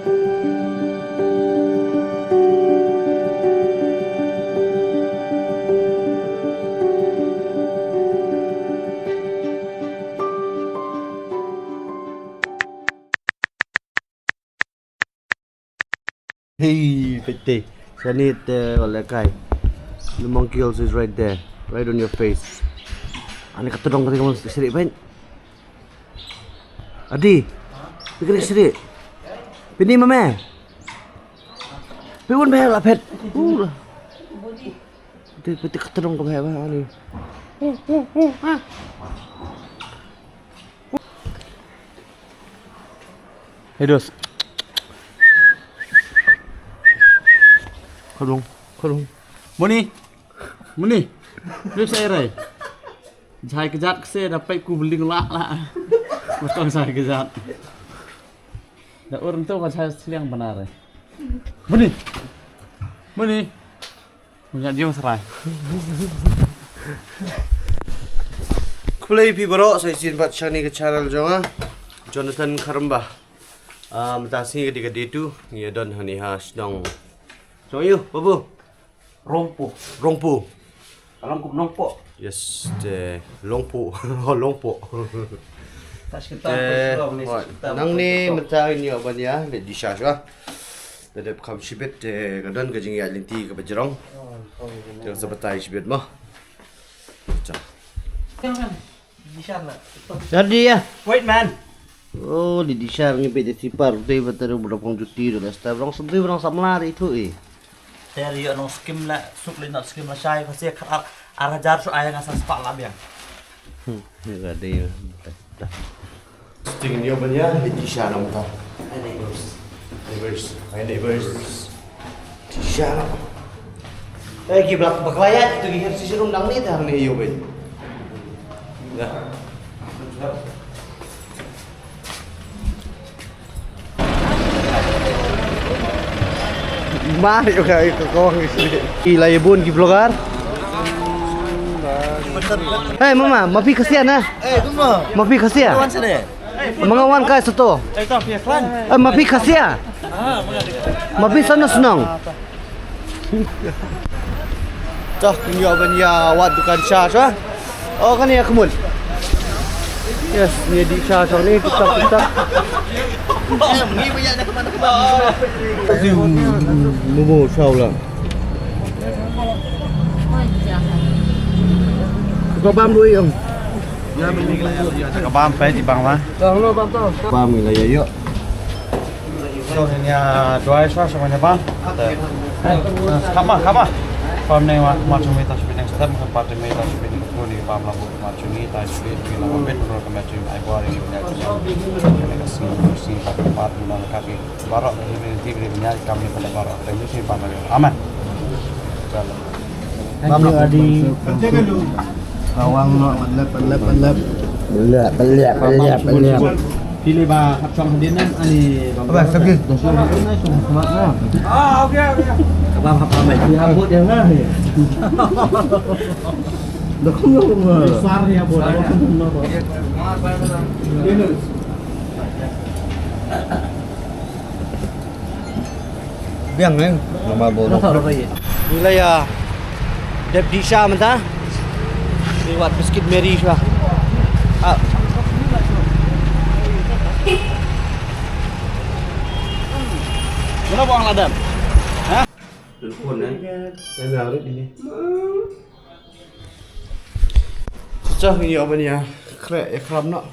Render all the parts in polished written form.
Hey, pete. Sanit guy. The monkey also is right there, right on your face. Ani katulong ka kamu siri pen. Adi, pikir siri. Pini mama. Piun behel lapet. Pete katulong ka behel ani. Hey dos. Khadung. Muni. Nước xe rồi. Dài cái giặt xe đã phải cùng linh lạ. Một con dài cái giặt. Đã orang tu saya siang benar. Muni. Punya dia serai. Kulai pi bro saya izin buat channel ke channel jonga. Jonathan Karamba. Mutasi ketika itu ya don hani has dong. So you, babu. Rongpo. Rongpo. Yes, the Rongpo. Rongpo. Nang ni mencari ni apa ni ah? Di syaswa. Ada kam sibet kadang kajing ya linti ke berjerong. Jangan sebetai sibet mah. Jadi ya. Wait man. Oh, di syar ni beda sipar. Dia betul berapa juti dah. Setiap orang sedih orang samlar itu Dari yang Sikkim lah, suklin nak Sikkim lah saya pasti arah jar so ayah ngasas pak lah biang. Enggak ada ya. Sting ni apa dia? Di syar nama tak. Neighbors. Di syar. Kita berkelayat itu kita sisi rundang ni dah ni yo ben. Ya. Mari juga itu kong istri. Gila ya bun, vlogger. Hey mama, mafi kasihan ah. Tunggu. Mafi kasihan. Kawan sana. Mengawan kai soto. Itu pihak klan. Mafi kasihan. Mafi sana senang. Dah tinggal banya wat dukan charge ah. Oh kan ya kemul. Yes, ni di charge ni kita. Ni banyak dah kemana-mana. Momo sao lah. Kau bam dulu yang. Ya, ke bam pe di bang lah. Kalau bam tu. Bam ni lah ya yuk. So ni dua esok semuanya bang. Kama. Bam ni macam kita sebenarnya sedang tempat ni kita sebenarnya ni bam lah bukan macam ni. Tapi sebenarnya kita buat betul kalau macam ni. Aku ada yang ni kasi tempat mana kaki barak ni tinggi ni kami pada barak. Tapi sih bam lagi aman. Bam Adi. Awang nak belap. Pilih bah kapsong hadinan ani. Apa sakit? Okey. Abang apa mai? Rambut yang nah. Dah kena. Besar ya bola. Biang kan? Nama bola. Wilayah Depdisha mentah. Lewat Bukit Meri suah. Mana buang ladam? Hah? Telepon Saya ngarit ini. Cah ini apa ni ya? Krek ekram nak.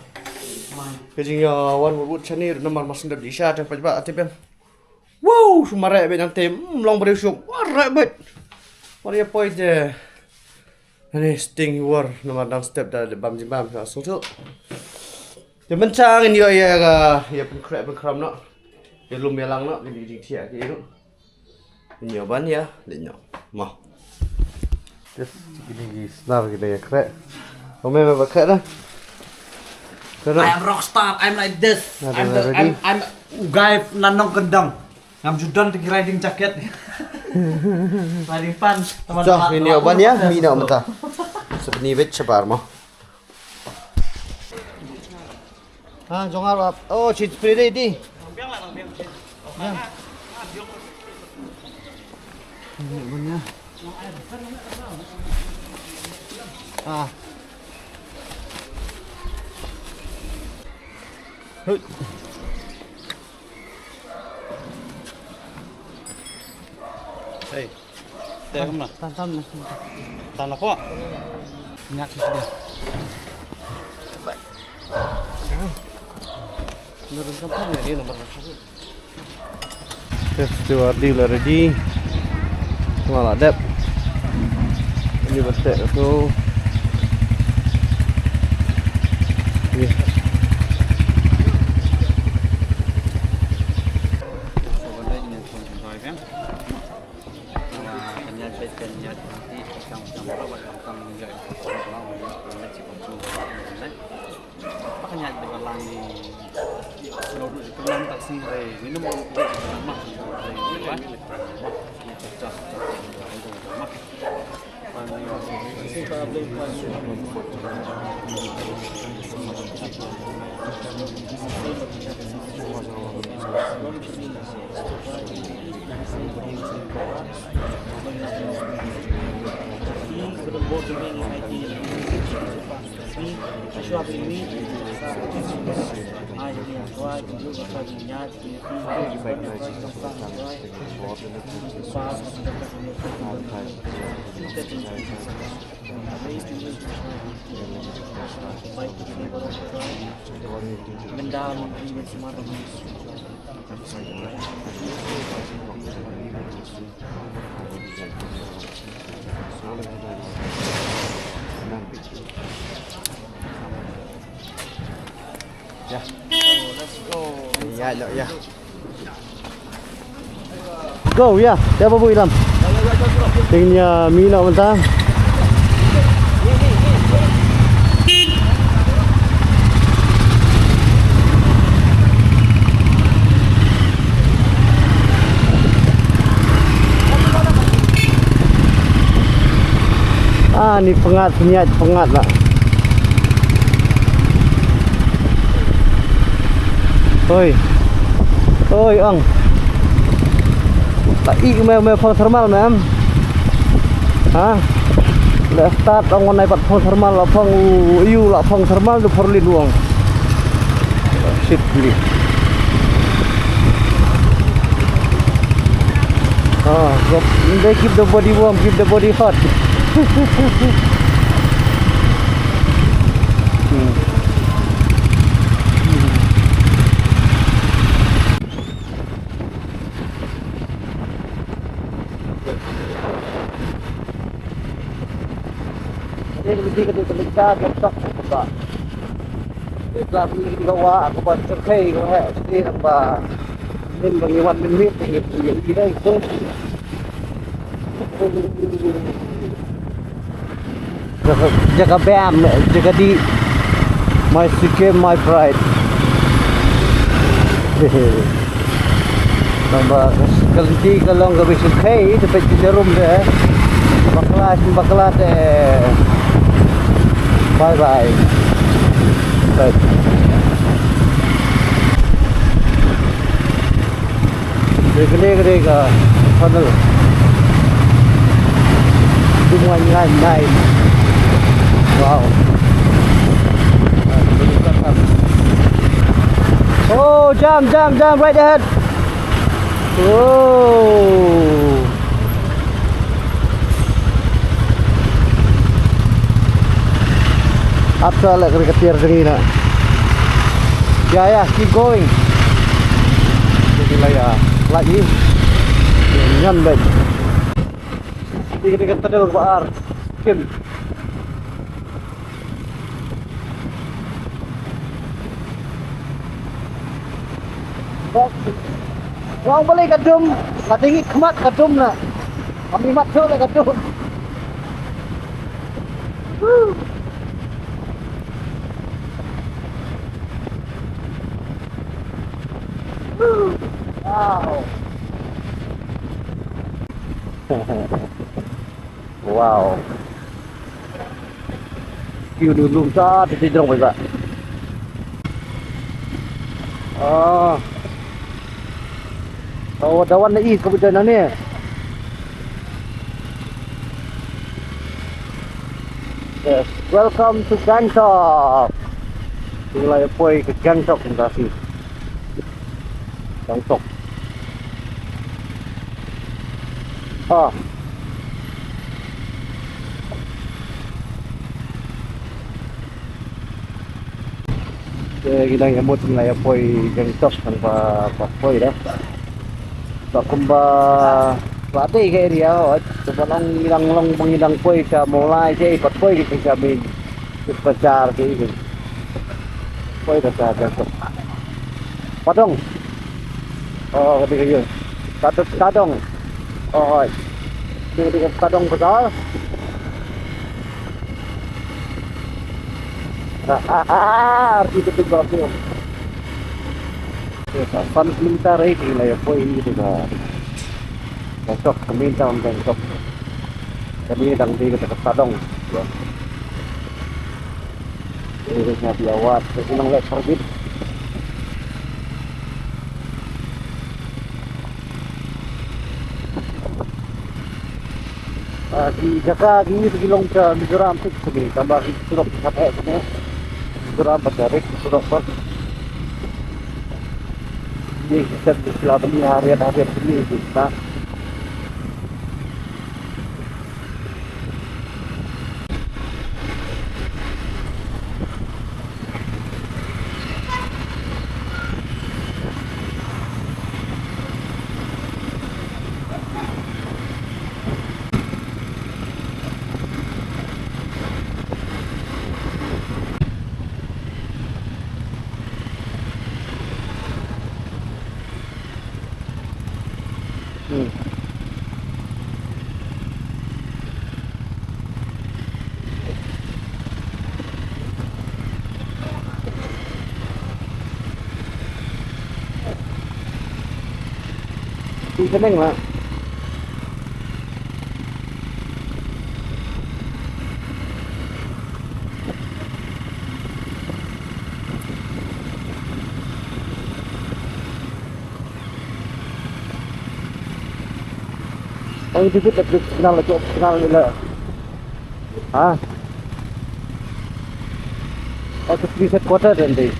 Kejingnya wan wud chani nomor masuk Depdisha tu pajak atipem. Wow, sumarai bet yang tem. Long berusyuk. Warai bet. Mari apa je? Ini sting war nomor dang step dah bam jimbam langsung tu. Dia mencang ini ya pun kram nak. Dia lum belang nak di tia ke itu. Ini ban ya, dia mah. Terus gini snar gitu ya krek. Kau memang pakai dah. I am rockstar. I'm like this. I'm guy nanong kendang. Ngam judan tinggi riding jacket. Riding pants. Cah ini ban ya, mina mentah. Sebenarnya bet sebar mah. Jangan apa. Oh, cheat spray di. Ini mana? Ah. Hut. Hey. Teh kamu nak? Tan. Tan apa? Nyak sudah. Baik. Menurut kamu ini nomor satu. Festival di ready. Malah dep. Ini betul tu. Ni. Sebenarnya pun sampai kan. Kenyat baik kenyat nanti campur berapa menjadi orang yang cukup cukup. Kenyat dengan lagi. Seluruh keluarga taksi minum mak. Ya. Let's go. Ya. Go ya. Siapa bu Ilham? Tingnya Mina mentang. Ni pengat lah. Ôi ông tại ý mẹ phong thermal mẹ em hả để start ông này bật phong thermal là phong yêu là phong thermal được phong lên luôn shit đi they keep the body warm, keep the body hot. Hindi ka dito ligtas, Gangtok, Kaba. Ikla hindi gawa ako ba sakay ko ha, hindi na ba din bangiwan minit, hindi na ito. Jaga bam, jaga di my Sikkim, my pride. Nambah kelinci kalau nggak bisa sakay, dapat di room deh. Baklas deh. Bye bye. Right. Gede ka funnel. Semuanya nice. Wow. Oh, jump right ahead. Oh. After like ketir dengina. Ya, keep going. Jadi lah ya, lagi. Nyan baik. Dikit tadil baar. Sikkim. Wang boleh kadum, katingi kemat kadum na. Kami mat tu lah kadum. Wow. Wow. Kêu đường luôn cho thì trong vậy bạn. Oh, dawan na kemudian ni. Yes, welcome to Gangtok. Tinggal poi ke Gangtok kasih. Gangtok. Ah. Kita nyambut tinggal poi Gangtok tanpa poi dah. Tak kumba pelatih kayak dia, coba long mengidang poi ke mulai je ikut poi kita jamin besar kayak gitu. Poi besar Gangtok. Padong. Oh, ketika itu. Kadong. Oh, ketika kadong besar. Itu tinggal tu. Pan minta rating lah ya, poi itu dah. Gangtok minta Gangtok. Kami dang di kita kadong. Ini nya biawat, senang lek perbit. Di Daka gini segilong ke Mizoram tu segi tambah surat sampai sini Mizoram berdarik surat pun ini kita selama ini harian ini kita seneng lah. Oh, itu kita kenal lah. Ah. Oh, itu preset quarter nanti.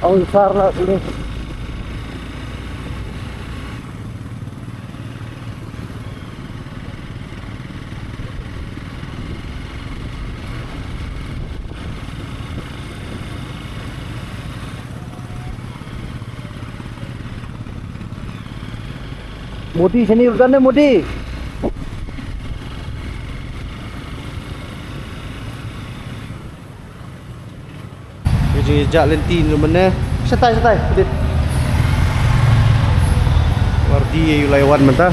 Oh, besar lah sini. Modi sini urutan deh Modi. Jak lentin lu mana? Santai. Wardi you laiwan mentah.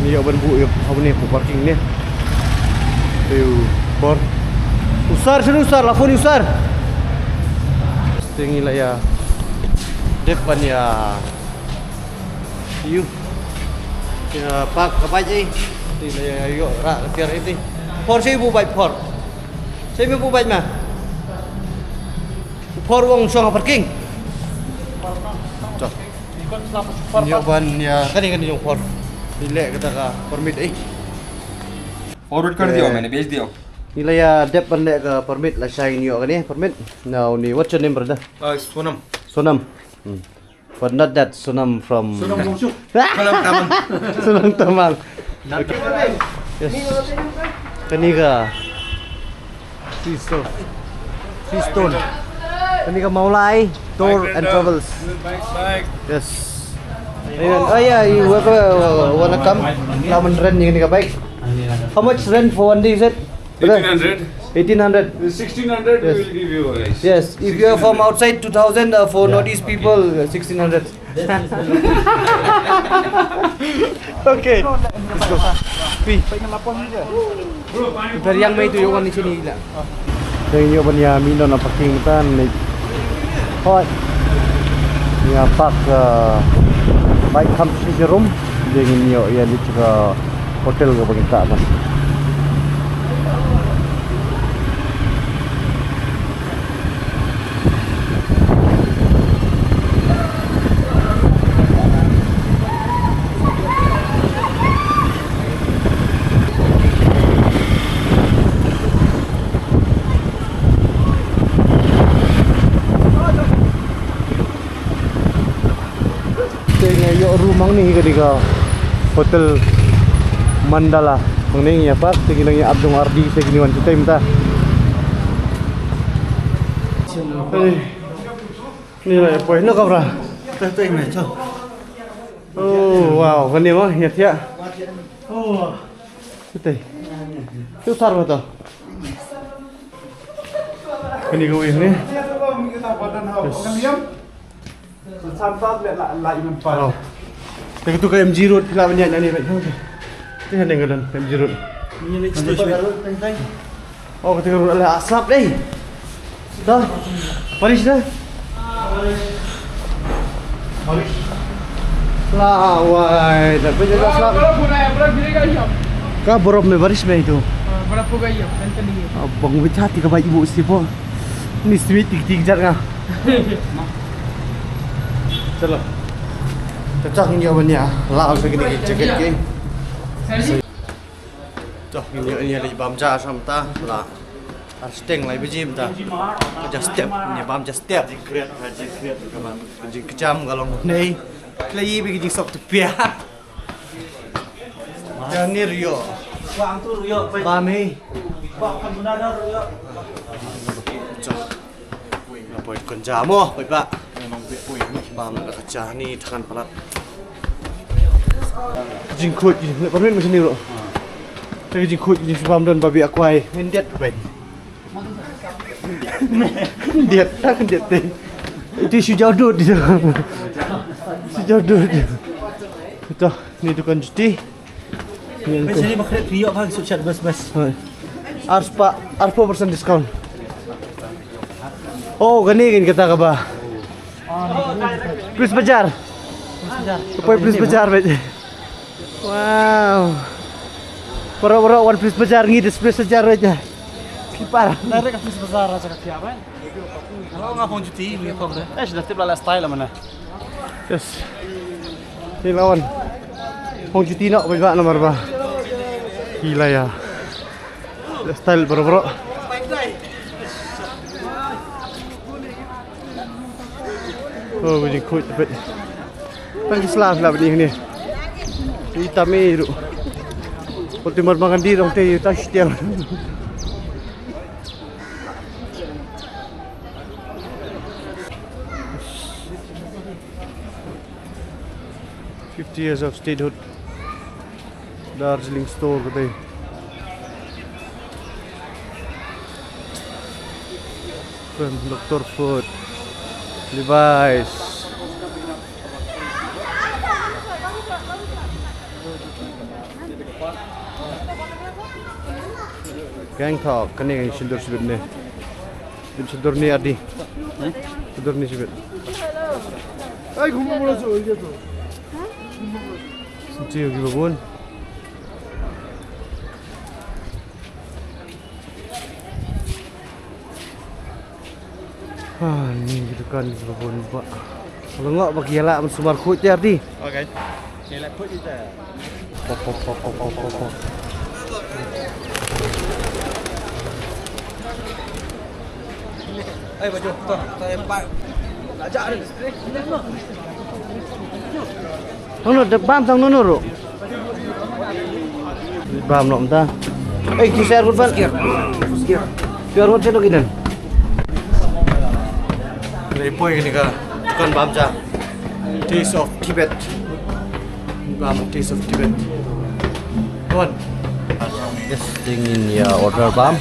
Ni yo ban bu yo apa ni parking ni. Tu bor. Usar lafon usar. Sngi lah ya. Depan ya. You. Ya pak apa je? Ti lah yo rak tiar ini. Por saya bu baik por. Saya bu baik mah. For wong song parking. Cok. Ban ya kan yung for. Dile kita ka permit forward कर दिया मैंने भेज दिया Nila ya dep pandai ke permit lah sign yo kan ni permit. Now ni what's your name brother? Sonam Sonam. But not that Sonam from Sonam Bungsu Sonam Tamang Sonam Tamang. Yes. Kaniga. Sea stone. Kaniga Maulai Tour and Travels. Yes. Ayun. Oh yeah, you wanna come? Come and rent ni ka bike. How much rent for one day is it? 1800. 1800. 1600 Yes. we will give you guys. Yes, if you are from outside 2000 for Northeast people 1600. Okay. Let's go. Pi. Dari yang mai tu yung di sini gila. Dari nyo banya minon na parking tan ni. Hoy. Ya park bike camp di room dengan nyo ya di hotel ke pakinta mas. ni ketika hotel Mandala. Mengenai apa? Segini Abdul Ardi segini wan kita minta. Ni lah apa? Nak apa? Betul ini tu. Oh wow, kan ni mah hiat ya. Oh, betul. Tu sar betul. Ini kau ini. Sampai lah imam pas. Oh. Tapi tu kayak MG Road lah banyak ni baik. Ni ada dengan MG Road. Ini ni cerita. Oh, ketika road lah asap ni. Dah. Paris dah. Paris. Lah, wah, dah pergi dah asap. Kau borok me baris me itu. Berapa gaya? Tentang ni. Abang baca hati ke baik ibu istipo. Ni sweet tik jat ngah. Chalo. Cocok ini apa ni ah? Lah, segini jaket ke. Cocok ini lagi bamja samta lah. Steng lagi bejim ta. Just step, ni bam just step. Create kaman. Kejam kalau ni. Lagi begi sok tepia. Yang ni Rio. Wang tu Rio. Bami. Wang Kampunada Rio. Apa ikon jamu, baik pak. Bam nak kacah ni tangan pelat. Jingkut, permen macam ni bro. Tapi jingkut, jing sebam dan babi akuai. Mendiat baik. Mendiat, tak mendiat teh. Itu sujudut dia. Sujudut. Betul, ni tukang cuti. Macam ni makan Rio bang sucat bas. Ars pak, ars 4% diskaun. Oh, gani kan kata Kaba. Plus bajar. Supaya plus bajar baik. Wow. Pura-pura one plus bajar ni, plus bajar aja. Kipar. Direct plus besar aja kat siapa? Kalau ngah pun cuti, ni kau dah. Sudah tiap lah style mana? Yes. Ni lawan. Hong cuti nak baik pak nomor bah. Gila ya. Style pura-pura. Oh, begini kuat dapat. Tangki selas lah begini ni. Hitam ni tu. Ultimate makan di dong teh touch tiang. "50 years of statehood." Darjeeling store kata. Dr. Food. Levi's. Gangtok, kan ni sindur sibit ni. Sindur ni adi. Sindur ni sibit. Ay, kumpulan mula so, dia tu. Sintir lagi babon. Ni gitu kan babon pak. Kalau enggak bagi elak sumar kut dia arti. Okey. Kelak pun kita. Pop. Baju tu, saya pak. Ajak ni. Bam sang nono. Bam nom ta. Kisah kurban. Biar hot seno kinan. Repoi ni ka. Bukan bamja. Taste of Tibet. Bam taste of Tibet. Tuan. Yes, ingin ya order bam.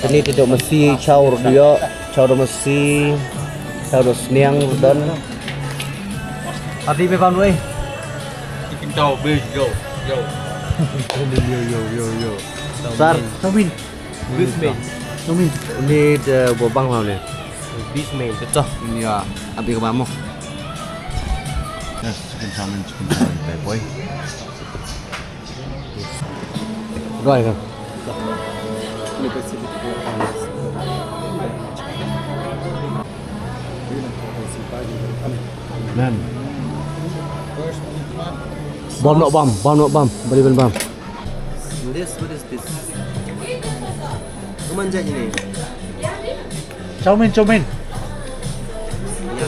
Ini tidak mesti caur dia, caur mesti caur seniang dan Adi bebam doi. Ikan tau be yo. Yo. Sar, Nomin. Bismillah. Nomin. Ini the bobang mau ni. Bismillah. Cocok. Ini ya, abi ke mamu. Yes, chicken salmon, boy. Rồi kan. Man. Bom nak bom. Beri bom. What is this? Kuman je ni. Chow mein. Yang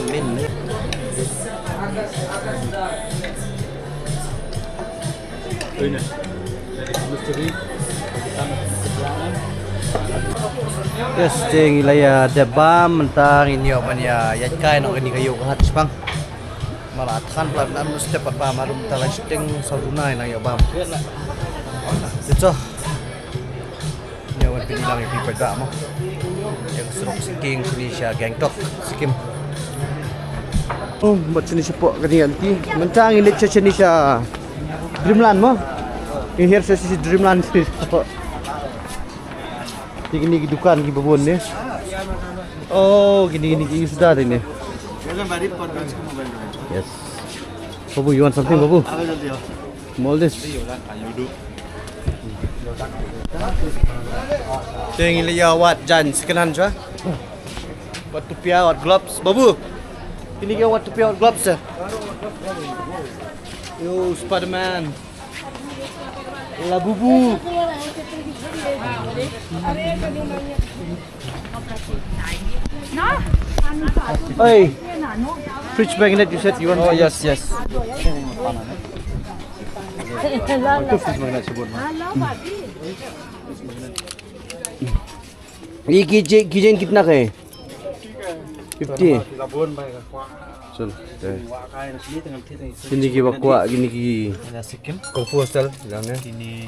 min ni. Yes, ting ilaya debam mentang ini apa ni ya? Ya kai nak ini kayu kehat sepang. Malah kan pelan anu step apa marum talai sting sarunai nang ya bam. Itu. Ni awan pilih lang yang pipa dah mah. Yang serok Sikkim Indonesia Gangtok Sikkim. Oh, buat sini sepok kini nanti. Mentang ini Indonesia Dreamland mah. Ini here sesi Dreamland sini sepok. Gini dukan di babon ni. Oh, gini sudah ini. Yes. Babu, you want something, Babu? Small this. Tengok lihat wat jan second hand What tupia, what gloves, Babu? Ini ke what tupia, what gloves sah? Yo, Spiderman. La Bubu. Hey, fridge magnet you said you want? Oh yes. Itu fridge magnet sebut. Ini kijen kitna ke? 50. Chal. Gini ki bakwa, gini ki. Sikkim. Kung fu style, jangan. Ini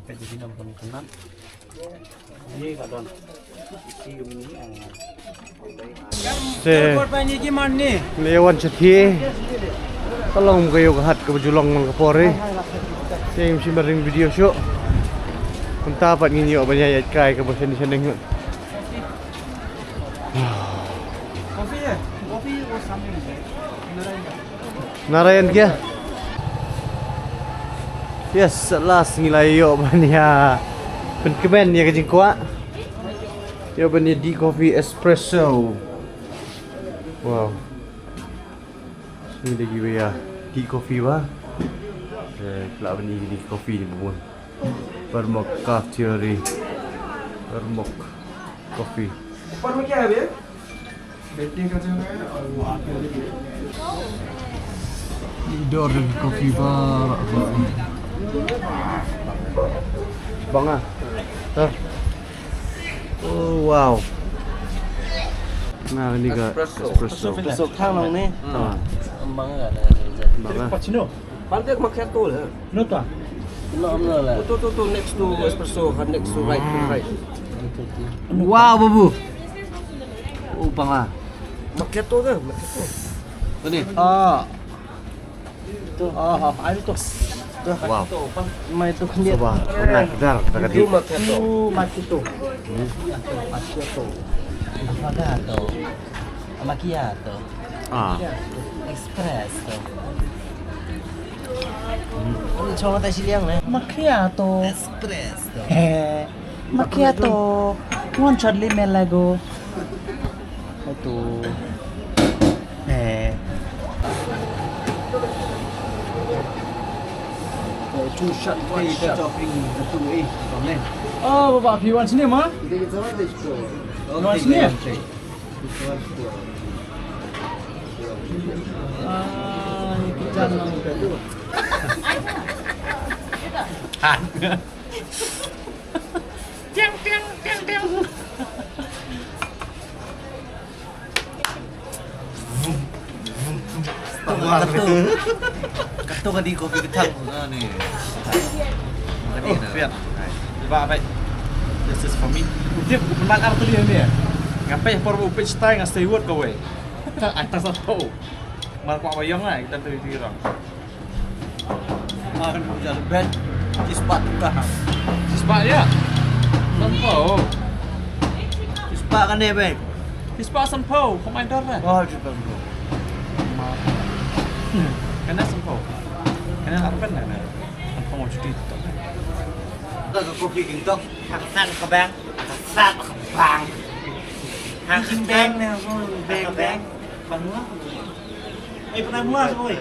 kayak jadi nampak kanan. Ini kadang. Lewan ceti. Tolong kayo kahat ke bajulong ng kapore. Saya mesti maring video show. Kung tapat ninyo banyak kay ke bosan di sana. Narayan kya? Yes, last ngilayo banyak. Penkemen ya kajing kuat. Ya banyak di coffee espresso. Wow. Ini lagi ya di coffee wah. Kelak ni di coffee ni pun. Bermok coffee. Bermok coffee. ऊपर में क्या है भैया बैठने का जगह है और वहाँ पे Dor coffee bar. Bang ah. Oh wow. Nah ini ke espresso. Espresso thang nang ni. Bang enggak ada. Bang ah. cappuccino Pantai macchiato lah. no to Lah. Tu next to espresso, next to right. Wow babu. Oh bang ah. Macchiato dah, macchiato. Ini. ayo to Wow. Mai tu kan dia. Coba. Pernah kedar tadi. Itu macchiato. macchiato Affogato. Macchiato. Ah. Espresso. Ini cuma tak siliang ni. macchiato Espresso. macchiato one Charlie Melago Itu. Two shot, one shot. oh bapak you want sini mah you want sini Kata kan di kopi ketang. Ni. Oh, biar. Coba apa? This is for me. Dia memang arti dia ni. Ngapai for pitch style ngas stay word kau weh. Atas satu. Mal kuat bayang lah kita tu orang. Makan hujan band. Ispat kah? Sispa ya. Sampau. Ispat kan dia bang. Sispa sampau. Komandor lah. Oh, cuba. Kena sampau. Kena apa nak? Sampau mau cuti. Kita ke kopi Gangtok. Hang ke bang. Sat ke bang. Hang bang ni, bang. Panua pernah muas oi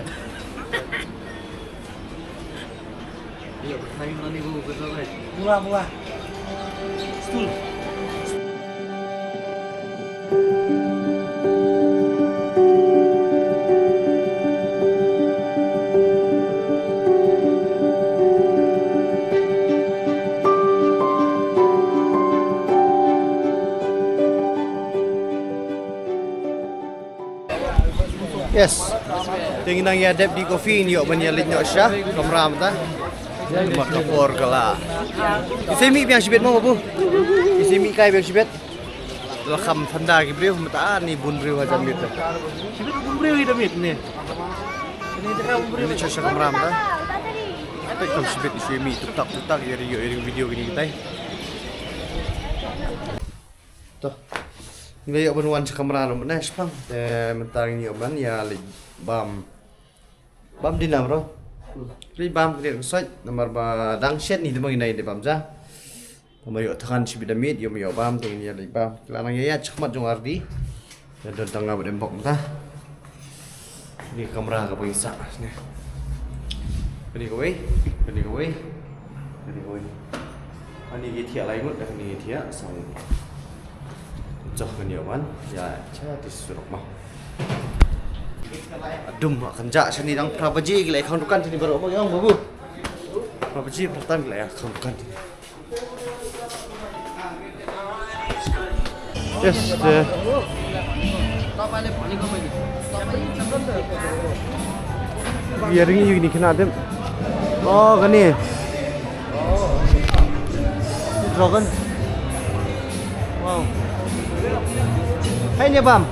Iya, kayu nani bu betul kan? murah stool Yes. Tingnan ya dep di kopi ni ok banyak linyok syah kamram ta. Mak kapor kala. Isemi biang sibet mau bu. Isemi kai biang sibet. Lakam thanda ki breu mata ni bun breu ha jamit ta. Sibit bun breu hi damit ni. Ini syah kamram ta. Tapi kam sibet isemi tutak iri video gini kita. Tuh. Ngai ok banwan kamera no mana spam. Mentang ni oban ya li bam. Bam di nam ro. Ri bam kre soi nomor ba dang set ni demang nai de bam ja. Mayo thakan si bidamit yo mayo bam tu ni li bam. Lanang ya chakmat jong ardi. Ya don tanga ba dembok ta. Ni kamera ka pengisa ni. Kani ko wei. Ani ge thia lai ngut ani ge thia sang. Jauh kenyaman, ya cara disuruh mah. Adum akan jak sini dang prabaji gila ikan dukan sini baru apa yang babu. Prabaji pertama gila ikan dukan. Yes, biar ini kena adem. Oh, kan ni. Dragon. Wow. Hai ni bam.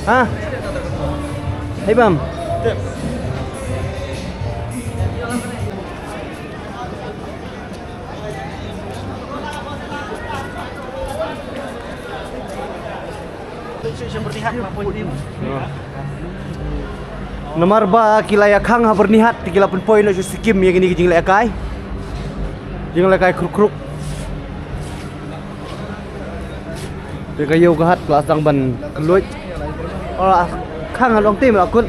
Ha? Hai bam. Bernihat poin. Nomor ba kilaya khang ha bernihat 38 poin no Sikkim yang ini jing lekai. Jing lekai kruk-kruk. Dia kayu kehat kelas dang ban keluit. Oh, khang long tim akun.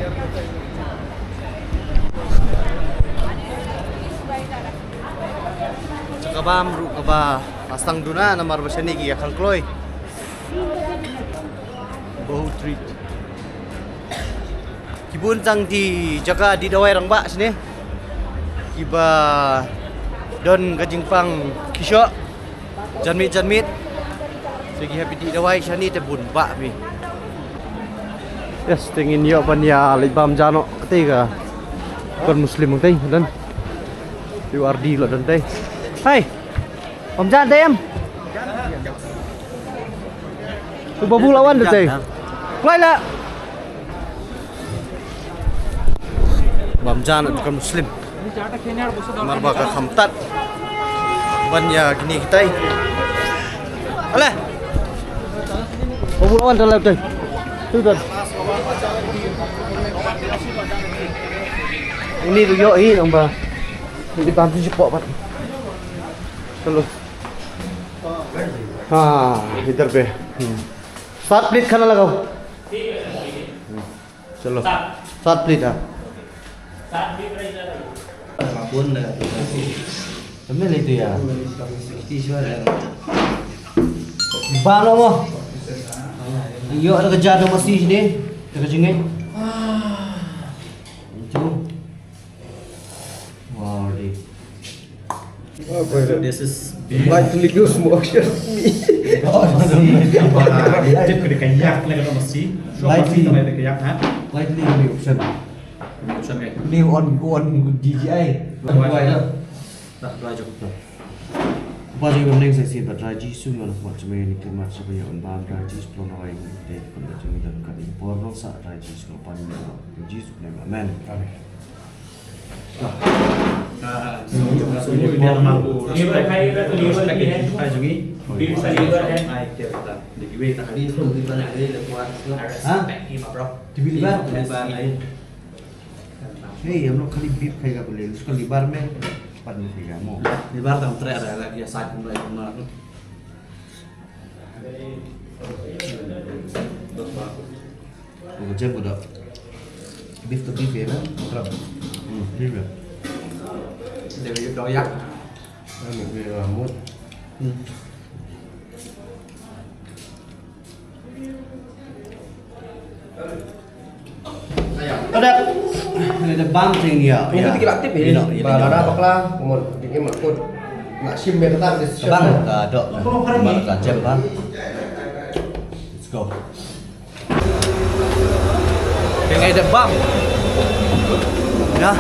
Cakabam ru kaba pasang duna nomor beseni gi akan kloy. Bau treat. Kibun tang di jaga di dawai rang ba sini. Kiba don gajing pang kisho. Janmit. Segi happy di dawai shani te bun ba mi. Yes, tingin yo panya libam jano ketiga. Kon muslim teh dan URD lo dan teh. Hai. Om Jan tem. Tu babu lawan teh. Quay lại. Bam Jan kon muslim. Marba ka khamtat. Banya gini kita. Alah. Babu lawan dalam teh. Tu dan. Ini tu yo hi ông bà. Đi bám trên bộ bạn. Chalo. हाँ इधर पे 7 प्लेट खाना लगाओ चलो 7 प्लेट हाँ 7 plate Tấm lên tùy à? Đi chơi lại. Bang lo mo. Iyo ada kerja ada masih sini. Kerja sini. Itu. Wow, di. This is Lightly go smoke shot. Chết cái cái yak này nó masih. Lightly này cái yak hả? Lightly new option. Option cái. New on DJI. Vậy đó. Đặt ra chụp. Bagi benda saya sih berraji semua nak macam ini kemat supaya orang raji sepuluh orang dek pada jangan dan kali porno sa raji sepuluh panjang raji sepuluh aman. Ini biar mampu. Ini berkait dengan liver lagi kan? Ayo ni. Bisa liver kan? Ayo kita. Di kiwe tak đi không đi vào lại đây là qua Hah? bro. Di libar? libar này Hey, हम लोग खाली बीफ खाएगा बोले उसको लिबार में pan खाएगा मो. Liver tam tre ada lagi ya side mulai benar. Macam apa dah? Beef tu beef ya kan? Terap. Beef ya. Dewi doyak. Ini beef rambut. Ada. Ada bang ting ya. Ini tiga aktif ya Balada bakla, umur dikit makut. Nak sim biar ketar di Bang, ada. Marka jam bang. Let's go. Ngày đẹp băng. Ya.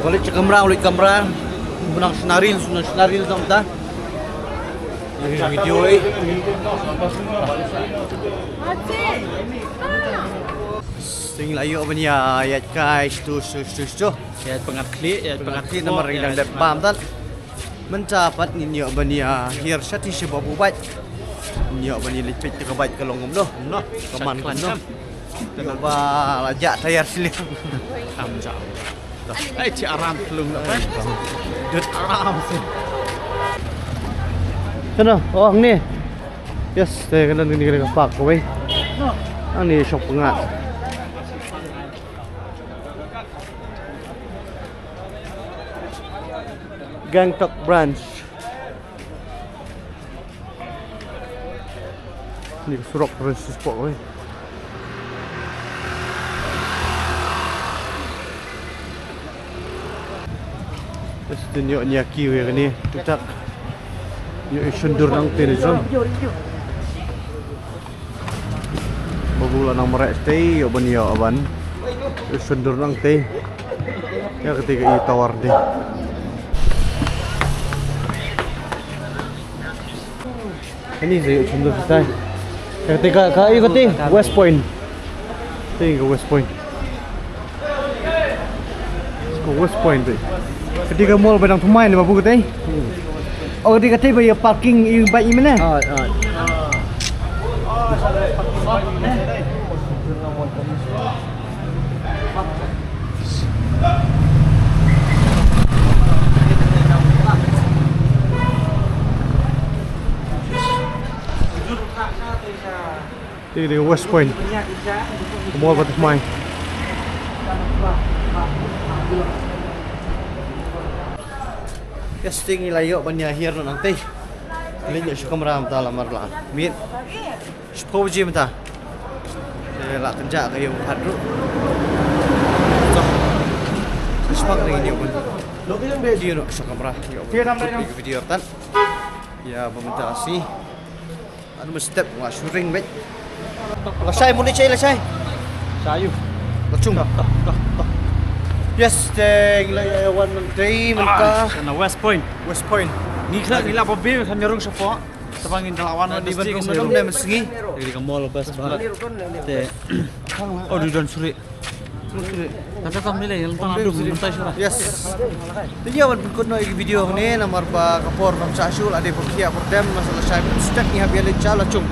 Balik ke kamera. Bunang senaril dong ta. Ini video ini. Sing layo apa ni ya guys tu. Ya pengatli Pengerti nomor yang dep pam tan. Mencapat ni nyo apa ni here sati sebab bubat. Nyo apa ni lepet ke baik ke longom doh. No, keman kan doh. Kenapa lajak tayar silih. Kamjau. Cik aram belum apa? Dut aram sih. Sana, ang ni. Yes, saya kena ni pak ko wei. Ang ni shop pengat. Gangtok branch. Ni surok terus spot wei. Terus tunjuk ni aki wei ni. Tutak. Yung isundur ng tirizon. Bagula ng merek stay, yo ban yo aban. Isundur ng teh. Ya ketika itawar deh. Ini saya isundur stay. Ketika kai ikut West Point. Tinggal West Point. Ke West Point deh. Ketika mall bedang tumai ni babu ketai. Oh, dia kata bayar parking yang baik mana? Di West Point. Mall batas mai. Casting ilayo banyak akhir nanti. Lihat syukur meram tak lamar lah. Mit. Sepuluh jam tak. Saya nak kerja kayu hadru. Sepak lagi ni pun. Lokasi yang beda nak syukur merah. Video tan. Ya peminta kasih. Anu step wah syuting bet. Lasai mulai lasai. Sayu. Lacung. Yes, one day mentah. Sana West Point. West Point. Ni apa be kan nyarung sapa. Tapangin dalawan Di Bandung menang dan Sngi. Jadi ke mall bus barat. Oh di dan suri. Tata tam nilai yang tang adu mentai sura. Yes. Jadi awan berikut no video ni nomor pa kapor kam sasul ada perkia perdem masalah saya stek ni habian lecah lacung.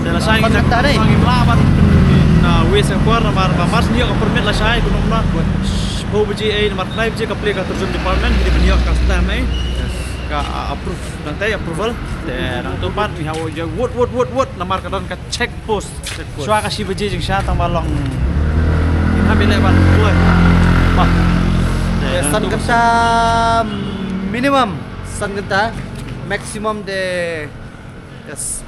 Dalam saya kita panggil melawan West Ekor nomor Mars ni aku permit lah saya guna mana. Sepuluh BGA nomor 5 je kapli ka terjun department jadi beliau custom ka approve nanti approval dan tu part ni hawo je wood nomor kadon ka check post. Sua kasih BG jeng sya tang balong. Hamil leban. Wah. San kata minimum, san kata maximum de yes.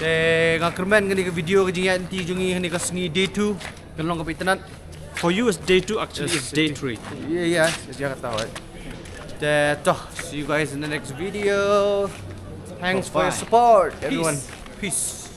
Ngakermen gani ke video ke jingan ti jungi gani ke Sngi day 2 gelong ke internet. For you it's day 2 actually it's day 3. Yeah, dia kata awak. Toh, see you guys in the next video. Thanks for your support everyone. Peace.